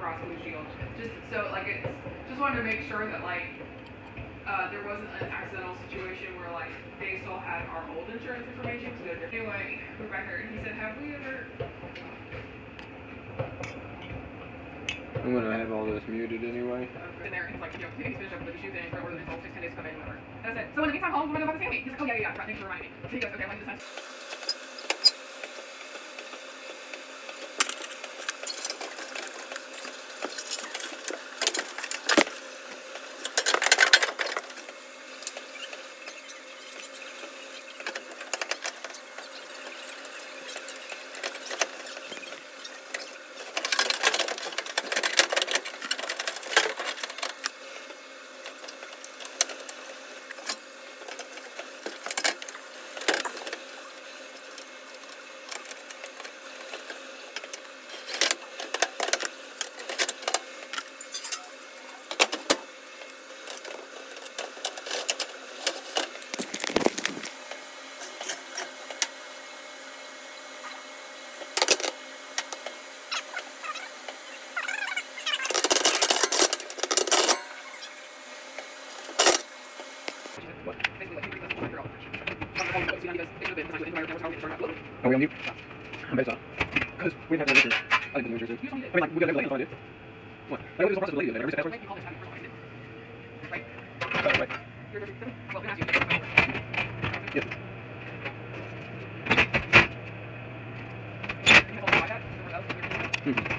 Cross Blue Shield. Just so like it's just wanted to make sure that like there wasn't an accidental situation where like they still had our old insurance information. Anyway, we're back here. He said, "Have we ever?" I'm gonna have all this muted anyway. In there, he's like, you know, he's finished up with the shoe thing for order the results, 10 days come in, whatever. And I said, so in the meantime, how long am I about the family? He's like, oh yeah, right, thanks for reminding me. So he goes, okay, when does this time? Are we on mute? I bet so. Because we didn't have no insurance. I didn't do insurance. I mean, like, we got everything. That's what I did. What? Like, what is the process of legal? Every step first? Right. Right. Well, can I ask you? Yes. Can you hold that? Mm-hmm.